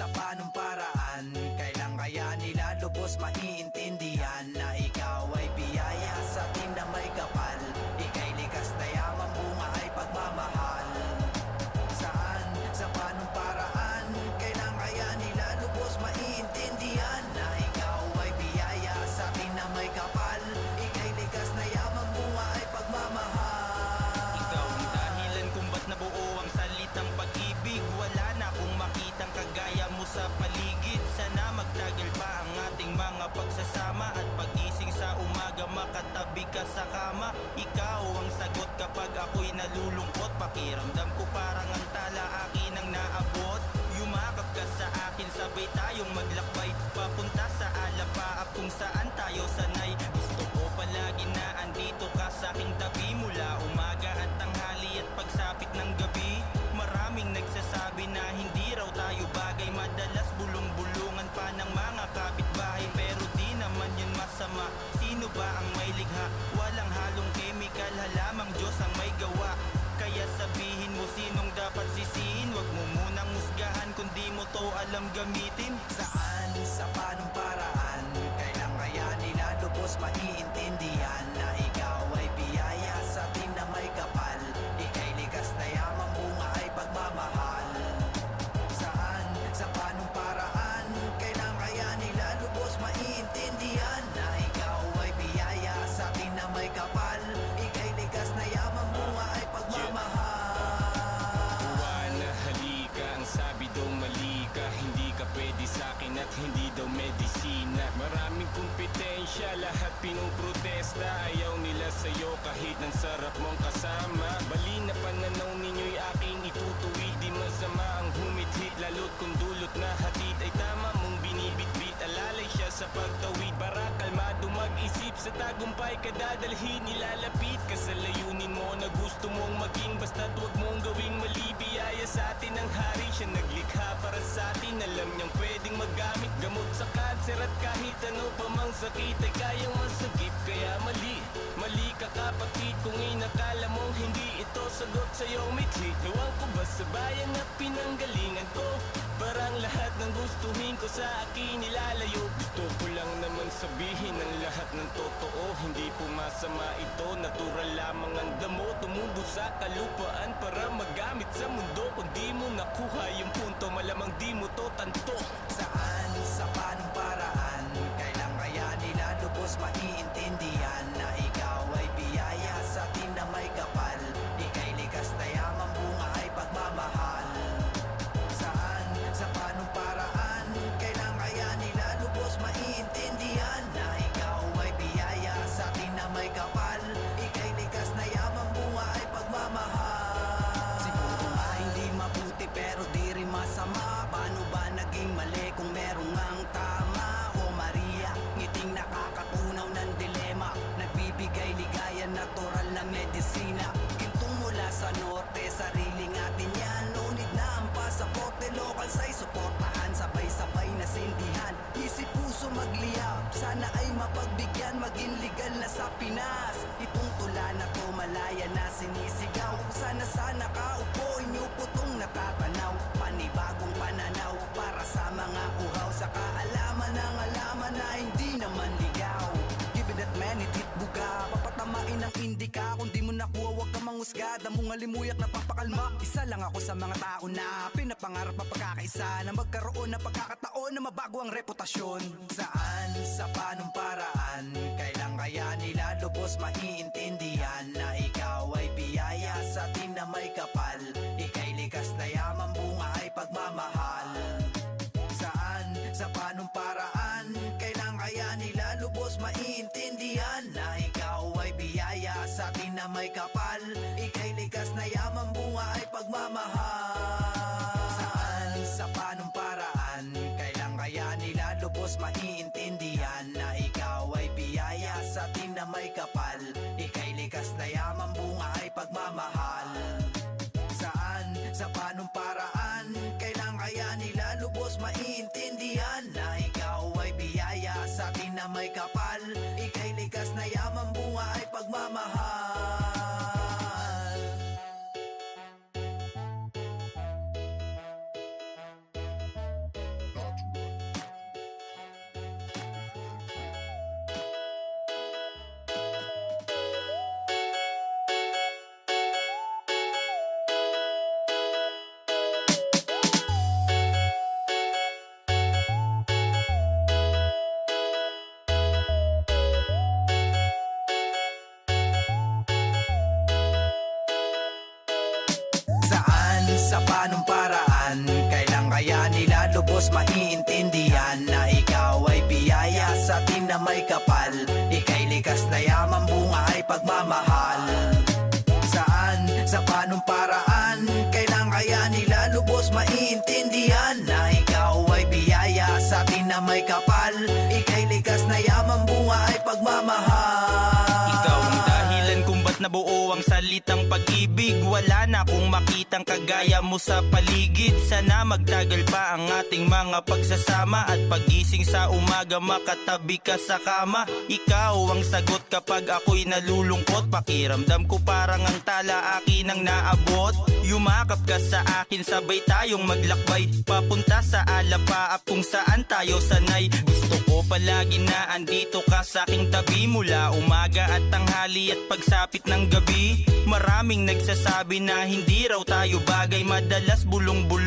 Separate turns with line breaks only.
sa panong paraan, kailan kaya nila lubos maiintindihan na ikaw ay biyaya sa atin na may kapal. Ika'y likas na yaman, bunga ay pagmamahal. Saan, sa panong paraan, kailan kaya nila lubos maiintindihan na ikaw ay biyaya sa atin na may kapal. Ika'y likas na yaman, bunga ay pagmamahal.
Ikaw ang dahilan kung ba't nabuo ang salitang pag-ibig. Wala na akong makitang kagaya mo sa paligid. Sana magtagal pa ang ating mga pagsasama, at pagising sa umaga makatabi ka sa kama. Ikaw ang sagot kapag ako'y nalulungkot. Pakiramdam ko parang ang tala akin ang naabot. Yumakap ka sa akin, sabay tayong maglakbay papunta sa alapaap kung saan tayo sanay. Gusto ko palagi na andito ka sa aking tabi, mula umaga at tanghali at pagsapit ng gabi. Maraming nagsasabi na hindi raw tayo bagay, madalas bulong-bulungan pa ng mga kapitbahay. Pero di naman yun masama, sino ba ang may likha? Walang halong chemical, halamang Diyos ang may gawa. Kaya sabihin mo sinong dapat sisihin, wag mo munang musgahan kung di mo to alam gamitin.
Saan, sa panong paraan, kailan kaya nila lubos maiintindihan na ikaw ay biyaya sa atin na may kapal. Ika'y likas na yaman, bunga ay pagmamahal. Saan, sa panong paraan, kailan kaya nila lubos maiintindihan na ikaw ay biyaya sa atin na may kapal. Ika'y likas na yaman, bunga ay pagmamahal.
Juana, halika, ang sabi daw mali ka. Hindi ka pwede sa'kin at hindi daw medisina. Maraming kompetensya, lahat pinuprotesta. Ayaw nila sa'yo kahit ang sarap mong kasama. Bali na pananaw ninyo'y aking itutuwid. Di masama ang humithit, lalo't kung dulot na hatid ay tama mong binibitbit. Alalay siya sa pagtawid para kalmado mag-isip. Sa tagumpay ka dadalhin, nilalapit ka sa layunin mo na gusto mong maging. Basta't wag mong gawing mali, biyaya sa atin ang hari. Siya naglikha para sa atin, alam niyang pwedeng magamit. Gamot sa kanser at kahit ano pa mang sakit ay kayang masagip. Kaya mali ka kapatid kung inakala mong hindi ito sagot sa iyong mithi. Gawang ko ba sa bayan na pinanggalingan ko? Parang lahat ng gustuhin ko sa akin nilalayo. Gusto ko lang naman sabihin ang lahat ng totoo. Hindi pumasama ito, natural lamang ang damo. Tumubo sa kalupaan para magamit sa mundo. Kung di mo nakuha yung punto, malamang di mo to tanto.
Saan, sa panong paraan, kailan kaya nila lubos maiintindihan na ikaw ay biyaya sa atin na may kapal. Ika'y likas na yaman, bunga ay pagmamahal. Saan, sa panong paraan, kailan kaya nila lubos maiintindihan na ikaw ay biyaya sa atin na may kapal. Ika'y likas na yaman, bunga ay pagmamahal. Siguro nga hindi mabuti pero di rin masama. Paano ba naging mali kung merong ang tama? O Maria, ngiting nakakatunaw ng dilema. Nagbibigay ligaya, natural na medisina. Gintong mula sa norte, sariling atin yan. No need na ang pasaporte, local size, suportahan. Sabay-sabay na sindihan, isip puso magliyab. Sana ay mapagbigyan, maging legal na sa Pinas. Itong tula na to, malaya na sinisigaw. Sana kaupo, inyuputong natatanaw. Panibagong pananaw para sa mga uhaw. Sa kaalaman ng alaman na hindi naman ligaw. Given that man, itit buga, papatamain ang indika. Kung di mo nakuha, huwag ka manghusga. Damong alimuyak na papakalma. Isa lang ako sa mga tao na pinapangarap ang pagkakaisa, na magkaroon ng pagkakataon na mabago ang reputasyon. Saan, sa panong paraan, kailan kaya nila lubos maiintindihan na ikaw ay biyaya sa atin na may kapal. Ika'y likas na yaman, bunga ay pagmamahal. Saan, sa panong paraan, kailan kaya nila lubos maiintindihan na ikaw ay biyaya sa atin na may kapal. Ika'y likas na yaman, bunga ay pagmamahal. Saan, sa panong paraan, kailan kaya nila lubos maiintindihan na ikaw ay biyaya sa atin na may kapal. Ika'y likas na yaman, bunga ay pagmamahal. Saan, sa panong paraan, kailan kaya nila lubos maiintindihan na ikaw ay biyaya sa atin na may kapal. Ika'y likas na yaman, bunga ay pagmamahal. lubos maiintindihan na ikaw ay biyaya sa atin na may kapal. Ika'y likas na yaman, bunga ay pagmamahal. Saan, sa panong paraan, kailan kaya nila lubos maiintindihan na ikaw ay biyaya sa atin na may kapal. Ika'y likas na yaman, bunga ay pagmamahal.
Ikaw ang dahilan kung ba't nabuo ang salitang pag-ibig. Wala na akong makitang kagaya mo sa paligid. Sana magtagal pa ang ating mga pagsasama, at pagising sa umaga makatabi ka sa kama. Ikaw ang sagot kapag ako'y nalulungkot. Pakiramdam ko parang ang tala akin ang naabot. Yumakap ka sa akin, sabay tayong maglakbay papunta sa alapaap kung saan tayo sanay. Gusto ko palagi na andito ka sa aking tabi, mula umaga at tanghali at pagsapit ng gabi. Maraming nagsasabi na hindi raw tayo bagay, madalas bulong-bulong